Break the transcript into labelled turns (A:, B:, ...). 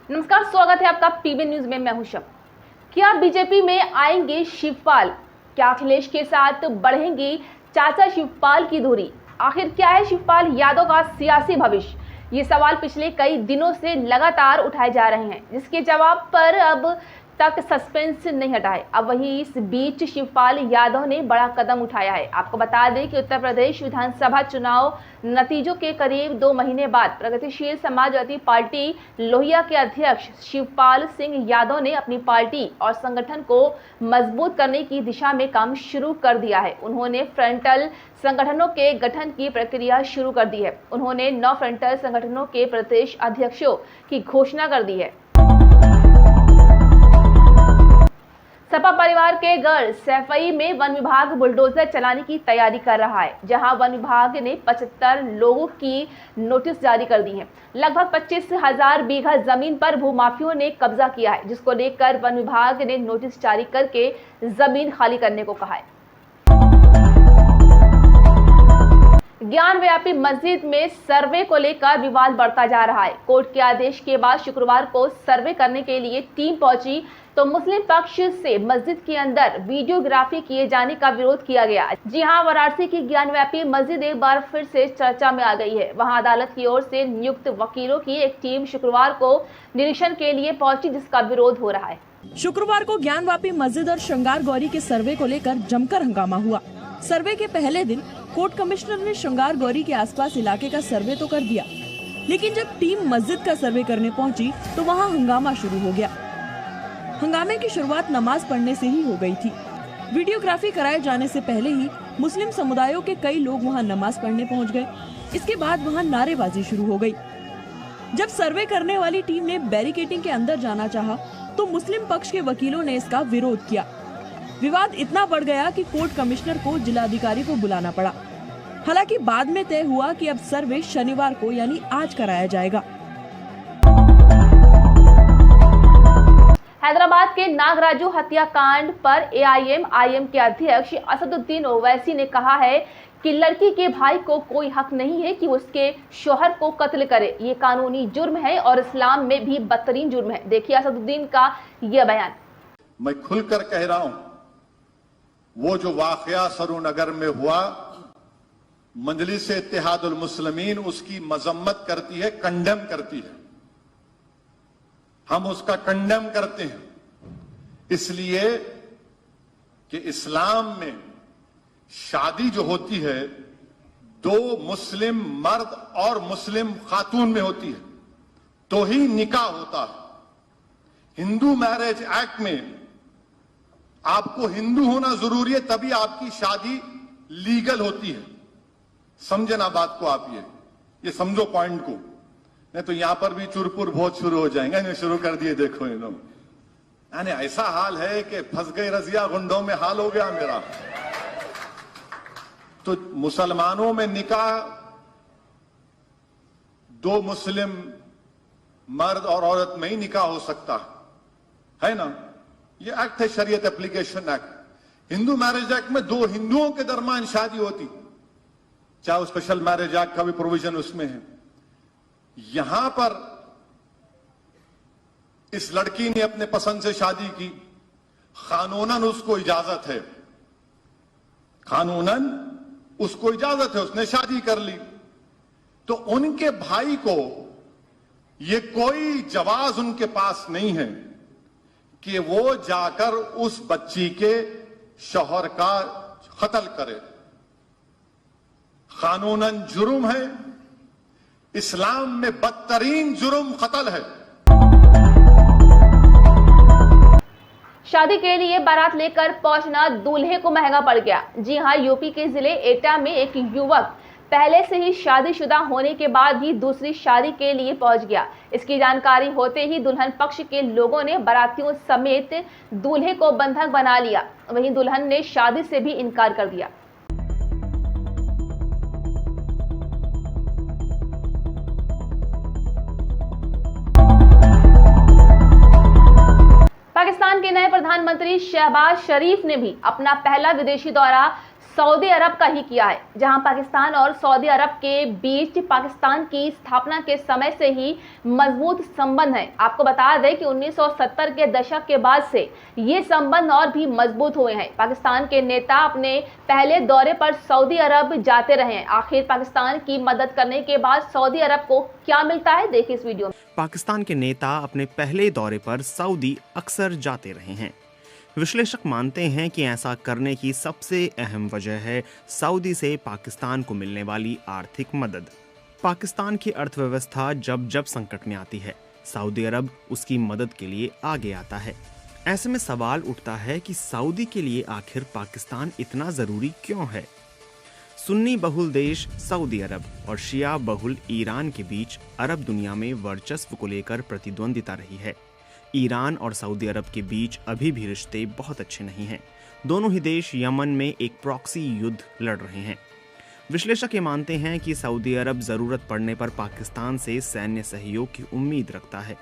A: नमस्कार, स्वागत है आपका पीबी न्यूज में। मैं हूं शब। क्या बीजेपी में आएंगे शिवपाल? क्या अखिलेश के साथ बढ़ेंगी चाचा शिवपाल की दूरी? आखिर क्या है शिवपाल यादव का सियासी भविष्य? ये सवाल पिछले कई दिनों से लगातार उठाए जा रहे हैं, जिसके जवाब पर अब तक सस्पेंस नहीं हटा है। अब वहीं इस बीच शिवपाल यादव ने बड़ा कदम उठाया है। आपको बता दें कि उत्तर प्रदेश विधानसभा चुनाव नतीजों के करीब 2 महीने बाद प्रगतिशील समाजवादी पार्टी लोहिया के अध्यक्ष शिवपाल सिंह यादव ने अपनी पार्टी और संगठन को मजबूत करने की दिशा में काम शुरू कर दिया है। उन्होंने फ्रंटल संगठनों के गठन की प्रक्रिया शुरू कर दी है। उन्होंने 9 फ्रंटल संगठनों के प्रदेश अध्यक्षों की घोषणा कर दी है। सपा परिवार के गढ़ सैफई में वन विभाग बुलडोजर चलाने की तैयारी कर रहा है, जहां वन विभाग ने 75 लोगों की नोटिस जारी कर दी है। लगभग 25,000 बीघा जमीन पर भूमाफियों ने कब्जा किया है, जिसको लेकर वन विभाग ने नोटिस जारी करके जमीन खाली करने को कहा है। ज्ञान व्यापी मस्जिद में सर्वे को लेकर विवाद बढ़ता जा रहा है। कोर्ट के आदेश के बाद शुक्रवार को सर्वे करने के लिए टीम पहुंची तो मुस्लिम पक्ष से मस्जिद के अंदर वीडियोग्राफी किए जाने का विरोध किया गया। जी हां, वाराणसी की ज्ञान व्यापी मस्जिद एक बार फिर से चर्चा में आ गई है। वहां अदालत की ओर से नियुक्त वकीलों की एक टीम शुक्रवार को निरीक्षण के लिए पहुंची, जिसका विरोध हो रहा है।
B: शुक्रवार को ज्ञान व्यापी मस्जिद और श्रृंगार गौरी के सर्वे को लेकर जमकर हंगामा हुआ। सर्वे के पहले दिन कोर्ट कमिश्नर ने श्रृंगार गौरी के आसपास इलाके का सर्वे तो कर दिया, लेकिन जब टीम मस्जिद का सर्वे करने पहुंची तो वहां हंगामा शुरू हो गया। हंगामे की शुरुआत नमाज पढ़ने से ही हो गई थी। वीडियोग्राफी कराए जाने से पहले ही मुस्लिम समुदायों के कई लोग वहां नमाज पढ़ने पहुंच गए। इसके बाद वहां नारेबाजी शुरू हो गई। जब सर्वे करने वाली टीम ने बैरिकेडिंग के अंदर जाना चाहा तो मुस्लिम पक्ष के वकीलों ने इसका विरोध किया। विवाद इतना बढ़ गया कि कोर्ट कमिश्नर को जिलाधिकारी को बुलाना पड़ा। हालांकि बाद में तय हुआ कि अब सर्वे शनिवार को यानी आज कराया जाएगा।
A: हैदराबाद के नागराजू हत्याकांड पर एआईएम के अध्यक्ष असदुद्दीन ओवैसी ने कहा है कि लड़की के भाई को कोई हक नहीं है कि उसके शौहर को कत्ल करे। ये कानूनी जुर्म है और इस्लाम में भी बदतरीन जुर्म है। देखिए असदुद्दीन का यह बयान।
C: मैं खुलकर कह रहा हूं, वो जो वाकया सरूनगर में हुआ, मजलिस इत्तेहादुल मुस्लिमीन उसकी मजम्मत करती है, कंडेम करती है। हम उसका कंडेम करते हैं इसलिए कि इस्लाम में शादी जो होती है 2 मुस्लिम मर्द और मुस्लिम खातून में होती है तो ही निकाह होता है। हिंदू मैरिज एक्ट में आपको हिंदू होना जरूरी है, तभी आपकी शादी लीगल होती है। समझे ना बात को आप, ये समझो पॉइंट को, नहीं तो यहां पर भी चुरपुर बहुत शुरू हो जाएंगे। इन्हें शुरू कर दिए, देखो इन लोग, यानी ऐसा हाल है कि फंस गई रजिया गुंडों में हाल हो गया मेरा। तो मुसलमानों में निकाह 2 मुस्लिम मर्द और औरत में ही निकाह हो सकता है ना। ये एक्ट है शरीयत application act. Hindu marriage act में 2 हिंदुओं के दरमियान शादी होती, चाहे स्पेशल मैरिज एक्ट का भी प्रोविजन उसमें है। यहां पर इस लड़की ने अपने पसंद से शादी की, कानूनन उसको इजाजत है, कानूनन उसको इजाजत है, उसने शादी कर ली। तो उनके भाई को ये कोई जवाज उनके पास नहीं है कि वो जाकर उस बच्ची के शौहर का कत्ल करे। कानूनन जुर्म है, इस्लाम में बदतरीन जुर्म कत्ल है।
A: शादी के लिए बारात लेकर पहुंचना दूल्हे को महंगा पड़ गया। जी हां, यूपी के जिले एटा में एक युवक पहले से ही शादीशुदा होने के बाद भी दूसरी शादी के लिए पहुंच गया। इसकी जानकारी होते ही दुल्हन पक्ष के लोगों ने बारातियों समेत दूल्हे को बंधक बना लिया। वहीं दुल्हन ने शादी से भी इनकार कर दिया। पाकिस्तान के नए प्रधानमंत्री शहबाज शरीफ ने भी अपना पहला विदेशी दौरा सऊदी अरब का ही किया है, जहां पाकिस्तान और सऊदी अरब के बीच पाकिस्तान की स्थापना के समय से ही मजबूत संबंध है। आपको बता दें कि 1970 के दशक के बाद से ये संबंध और भी मजबूत हुए हैं। पाकिस्तान के नेता अपने पहले दौरे पर सऊदी अरब जाते रहे हैं। आखिर पाकिस्तान की मदद करने के बाद सऊदी अरब को क्या मिलता है, देखिए इस वीडियो में।
D: पाकिस्तान के नेता अपने पहले दौरे पर सऊदी अक्सर जाते रहे हैं। विश्लेषक मानते हैं कि ऐसा करने की सबसे अहम वजह है सऊदी से पाकिस्तान को मिलने वाली आर्थिक मदद। पाकिस्तान की अर्थव्यवस्था जब जब संकट में आती है, सऊदी अरब उसकी मदद के लिए आगे आता है। ऐसे में सवाल उठता है कि सऊदी के लिए आखिर पाकिस्तान इतना जरूरी क्यों है। सुन्नी बहुल देश सऊदी अरब और शिया बहुल ईरान के बीच अरब दुनिया में वर्चस्व को लेकर प्रतिद्वंदिता रही है। ईरान और सऊदी अरब के बीच अभी भी रिश्ते बहुत अच्छे नहीं हैं। दोनों ही देश यमन में एक प्रॉक्सी युद्ध लड़ रहे हैं। विश्लेषक ये मानते हैं कि सऊदी अरब जरूरत पड़ने पर पाकिस्तान से सैन्य सहयोग की उम्मीद रखता है।